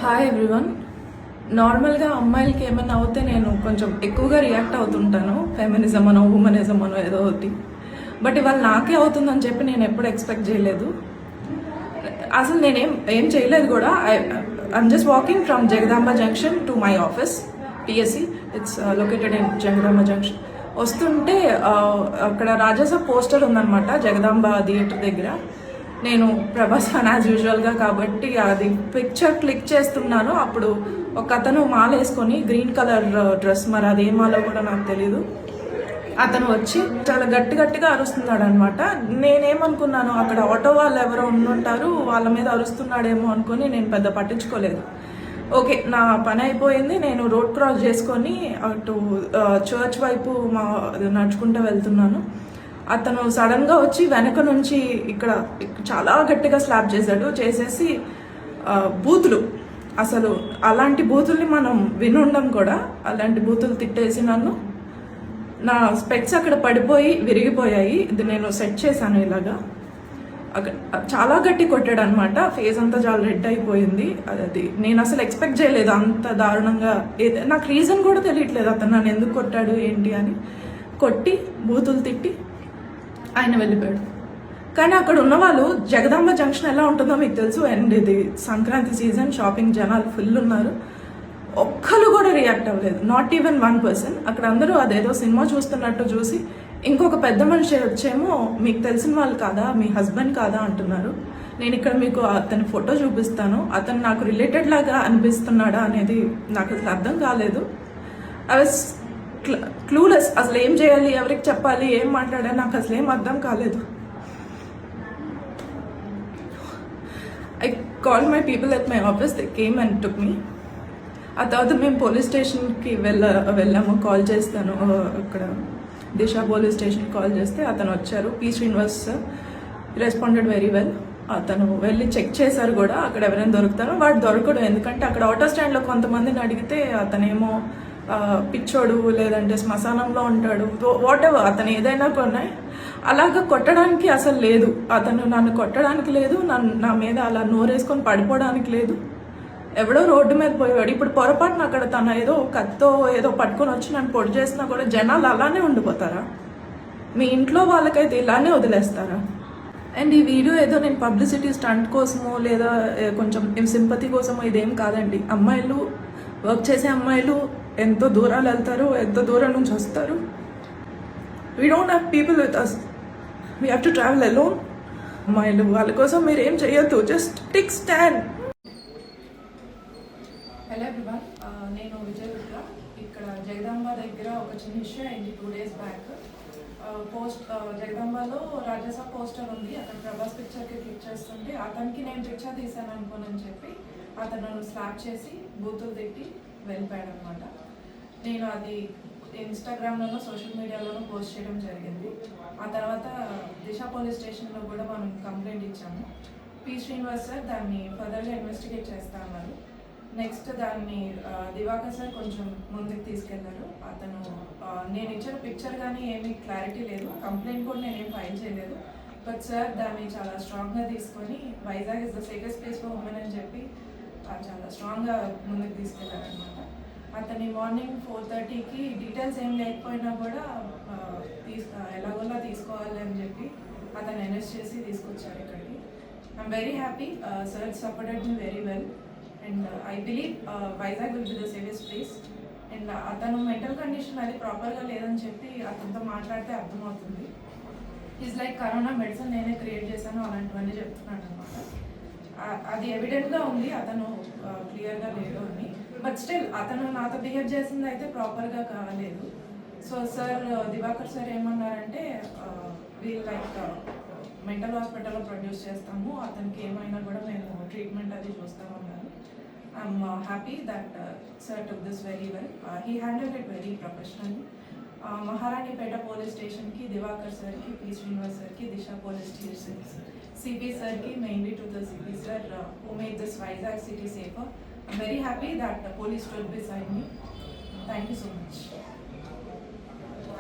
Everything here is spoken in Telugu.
Hi everyone. నార్మల్గా అమ్మాయిలకి ఏమైనా అవుతే నేను కొంచెం ఎక్కువగా రియాక్ట్ అవుతుంటాను, ఫెమినిజం అనో ఉమెనిజం అనో ఏదో ఒకటి. బట్ ఇవాళ నాకే అవుతుందని చెప్పి నేను ఎప్పుడు ఎక్స్పెక్ట్ చేయలేదు. అసలు నేనేం చేయలేదు కూడా. I'm just walking from Jagadamba junction to my office, PSC. It's located in Jagadamba junction. వస్తుంటే అక్కడ రాజాసాబ్ పోస్టర్ ఉందన్నమాట జగదాంబ థియేటర్ దగ్గర. నేను ప్రభాస్ ఫ్యాన్ యాజ్ యూజువల్గా కాబట్టి అది పిక్చర్ క్లిక్ చేస్తున్నాను. అప్పుడు ఒక అతను మాల వేసుకొని గ్రీన్ కలర్ డ్రెస్, మరి అది ఏ మాలో కూడా నాకు తెలీదు, అతను వచ్చి చాలా గట్టిగా అరుస్తున్నాడు అనమాట. నేనేమనుకున్నాను, అక్కడ ఆటో వాళ్ళు ఎవరో ఉండుంటారు, వాళ్ళ మీద అరుస్తున్నాడేమో అనుకుని నేను పెద్ద పట్టించుకోలేదు. ఓకే, నా పని అయిపోయింది. నేను రోడ్ క్రాస్ చేసుకొని అటు చర్చ్ వైపు నడుచుకుంటూ వెళ్తున్నాను. అతను సడన్గా వచ్చి వెనక నుంచి ఇక్కడ చాలా గట్టిగా స్లాప్ చేసేసి బూతులు, అసలు అలాంటి బూతుల్ని మనం వినుండం కూడా, అలాంటి బూతులు తిట్టేసి నన్ను, నా స్పెక్స్ అక్కడ పడిపోయి విరిగిపోయాయి. ఇది నేను సెట్ చేశాను ఇలాగా. చాలా గట్టి కొట్టాడు అనమాట. ఫేస్ అంతా చాలా రెడ్ అయిపోయింది. అది నేను అసలు ఎక్స్పెక్ట్ చేయలేదు అంత దారుణంగా. నాకు రీజన్ కూడా తెలియట్లేదు అతను నన్ను ఎందుకు కొట్టాడు ఏంటి అని. కొట్టి బూతులు తిట్టి ఆయన వెళ్ళిపోయాడు. కానీ అక్కడ ఉన్న వాళ్ళు, జగదాంబ జంక్షన్ ఎలా ఉంటుందో మీకు తెలుసు, అండ్ ఇది సంక్రాంతి సీజన్, షాపింగ్ జనాలు ఫుల్ ఉన్నారు. ఒక్కరు కూడా రియాక్ట్ అవ్వలేదు, నాట్ ఈవెన్ 1%. అక్కడ అందరూ అదేదో సినిమా చూస్తున్నట్టు చూసి, ఇంకొక పెద్ద మనిషి వచ్చేమో మీకు తెలిసిన వాళ్ళు కాదా, మీ హస్బెండ్ కాదా అంటున్నారు. నేను ఇక్కడ మీకు అతని ఫోటో చూపిస్తాను. అతను నాకు రిలేటెడ్ లాగా అనిపిస్తున్నాడా అనేది నాకు అసలు అర్థం కాలేదు. I was clueless. అసలు ఏం చేయాలి, ఎవరికి చెప్పాలి, ఏం మాట్లాడాలి నాకు అసలు ఏం అర్థం కాలేదు. I call my people at my office, they came and took me. ఆ తర్వాత మేము పోలీస్ స్టేషన్కి వెళ్ళాము. కాల్ చేస్తాను, ఇక్కడ దిశ పోలీస్ స్టేషన్కి కాల్ చేస్తే అతను వచ్చారు. P Srinivas responded very well. అతను వెళ్ళి చెక్ చేశారు కూడా అక్కడ ఎవరైనా దొరుకుతారో. వాడు దొరకడు, ఎందుకంటే అక్కడ ఆటో స్టాండ్లో కొంతమందిని అడిగితే అతనేమో పిచ్చోడు, లేదంటే శ్మశానంలో ఉంటాడు, వాట్ ఎవర్, అతను ఏదైనా కొన్నాయి. అలాగా కొట్టడానికి అసలు లేదు, అతను నన్ను కొట్టడానికి లేదు, నా మీద అలా నోరేసుకొని పడిపోవడానికి లేదు. ఎవడో రోడ్డు మీద పోయేవాడు. ఇప్పుడు పొరపాటున అక్కడ తన ఏదో కత్తో ఏదో పట్టుకొని వచ్చి నన్ను పొడి చేసినా కూడా జనాలు అలానే ఉండిపోతారా? మీ ఇంట్లో వాళ్ళకైతే ఇలానే వదిలేస్తారా? అండ్ ఈ వీడియో ఏదో నేను పబ్లిసిటీ స్టంట్ కోసమో లేదా కొంచెం సింపతి కోసమో ఇదేం కాదండి. అమ్మాయిలు, వర్క్ చేసే అమ్మాయిలు ఎంతో దూరాలు వెళ్తారు, ఎంతో దూరం నుంచి వస్తారు. We don't have people with us, we have to travel alone. అమ్మాయిలు, వాళ్ళ కోసం మీరు ఏం చేయొద్దు, just take stand. Hello everyone, నేను విజయ్ విట్ల. ఇక్కడ జగదాంబ దగ్గర ఒక చిన్న ఇష్యూ అయింది 2 days బ్యాక్. జగదాంబలో రాజాసాబ్ పోస్టర్ ఉంది, అక్కడ ప్రభాస్ పిక్చర్కి క్లిక్ చేస్తుంటే అతనికి నేను పిక్చర్ తీసాను అనుకోనని చెప్పి అతను స్లాప్ చేసి బూతులు తిట్టి వెళ్ళిపోయాడు అనమాట. నేను అది ఇన్స్టాగ్రామ్లోనూ సోషల్ మీడియాలోనూ పోస్ట్ చేయడం జరిగింది. ఆ తర్వాత దిశ పోలీస్ స్టేషన్లో కూడా మనం కంప్లైంట్ ఇచ్చాము. పి శ్రీనివాస్ సార్ దాన్ని ఫర్దర్గా ఇన్వెస్టిగేట్ చేస్తా అన్నారు. నెక్స్ట్ దాన్ని దివాకర్ సార్ కొంచెం ముందుకు తీసుకెళ్లారు. అతను నేను ఇచ్చిన పిక్చర్ కానీ ఏమీ క్లారిటీ లేదు, కంప్లైంట్ కూడా నేనేం ఫైల్ చేయలేదు. బట్ సార్ దాన్ని చాలా స్ట్రాంగ్గా తీసుకొని Vizag is the safest place for women అని చెప్పి చాలా స్ట్రాంగ్గా ముందుకు తీసుకెళ్లారనమాట. అతని మార్నింగ్ 4:30కి డీటెయిల్స్ ఏం లేకపోయినా కూడా ఎలాగోలా తీసుకోవాలి అని చెప్పి అతను ఎన్ఎస్ చేసి తీసుకొచ్చారు ఇక్కడికి. I'm very happy. Sir supported me very well. And I believe Vizag will be the safest place. And అతను మెంటల్ కండిషన్ అది ప్రాపర్గా లేదని చెప్పి అతనితో మాట్లాడితే అర్థమవుతుంది. ఈజ్ లైక్ కరోనా మెడిసిన్ నేనే క్రియేట్ చేశాను అలాంటివన్నీ చెప్తున్నాడు అనమాట. అది ఎవిడెంట్గా ఉంది, అతను క్లియర్గా లేదు అని. బట్ స్టిల్ అతను నాతో బిహేవ్ చేసింది అయితే ప్రాపర్గా కాలేదు. సో సార్, దివాకర్ సార్ ఏమన్నారంటే, వీళ్ళు లైక్ మెంటల్ హాస్పిటల్లో ప్రొడ్యూస్ చేస్తాము, అతనికి ఏమైనా కూడా మేము ట్రీట్మెంట్ అది చూస్తామన్నారు. I'm happy that sir took this very well. He handled it very professionally. Maharanipeta police స్టేషన్కి దివాకర్ సార్కి, పి శ్రీనివాస్ సార్కి, దిశ పోలీస్ స్టేషన్ సిపి సార్కి, mainly to the CP sir who made this Vizag city safer. I'm very happy that the police stood beside me. Thank you so much.